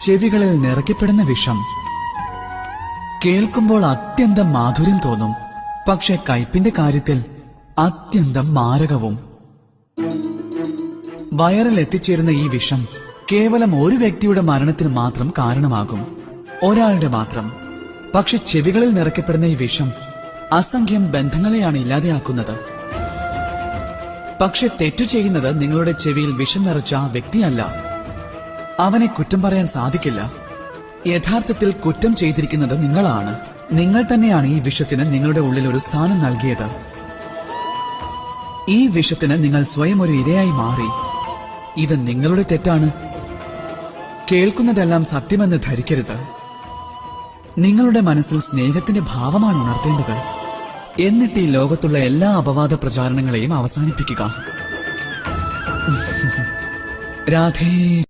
ചെവികളിൽ നിറയ്ക്കപ്പെടുന്ന വിഷം. കേൾക്കുമ്പോൾ അത്യന്തം മാധുര്യം തോന്നും, പക്ഷെ കയ്പിന്റെ കാര്യത്തിൽ അത്യന്തം മാരകവും. വയറിൽ എത്തിച്ചേരുന്ന ഈ വിഷം കേവലം ഒരു വ്യക്തിയുടെ മരണത്തിന് മാത്രം കാരണമാകും, ഒരാളുടെ മാത്രം. പക്ഷെ ചെവികളിൽ നിറയ്ക്കപ്പെടുന്ന ഈ വിഷം അസംഖ്യം ബന്ധങ്ങളെയാണ് ഇല്ലാതെയാക്കുന്നത്. പക്ഷെ തെറ്റു ചെയ്യുന്നത് നിങ്ങളുടെ ചെവിയിൽ വിഷം നിറച്ച ആ വ്യക്തിയല്ല. അവനെ കുറ്റം പറയാൻ സാധിക്കില്ല. യഥാർത്ഥത്തിൽ കുറ്റം ചെയ്തിരിക്കുന്നത് നിങ്ങളാണ്. നിങ്ങൾ തന്നെയാണ് ഈ വിഷത്തിന് നിങ്ങളുടെ ഉള്ളിൽ ഒരു സ്ഥാനം നൽകിയത്. ഈ വിഷത്തിന് നിങ്ങൾ സ്വയം ഒരു ഇരയായി മാറി. ഇത് നിങ്ങളുടെ തെറ്റാണ്. കേൾക്കുന്നതെല്ലാം സത്യമെന്ന് ധരിക്കരുത്. നിങ്ങളുടെ മനസ്സിൽ സ്നേഹത്തിന്റെ ഭാവമാണ് ഉണർത്തേണ്ടത്. എന്നിട്ട് ഈ ലോകത്തുള്ള എല്ലാ അപവാദ പ്രചാരണങ്ങളെയും അവസാനിപ്പിക്കുക. രാധേ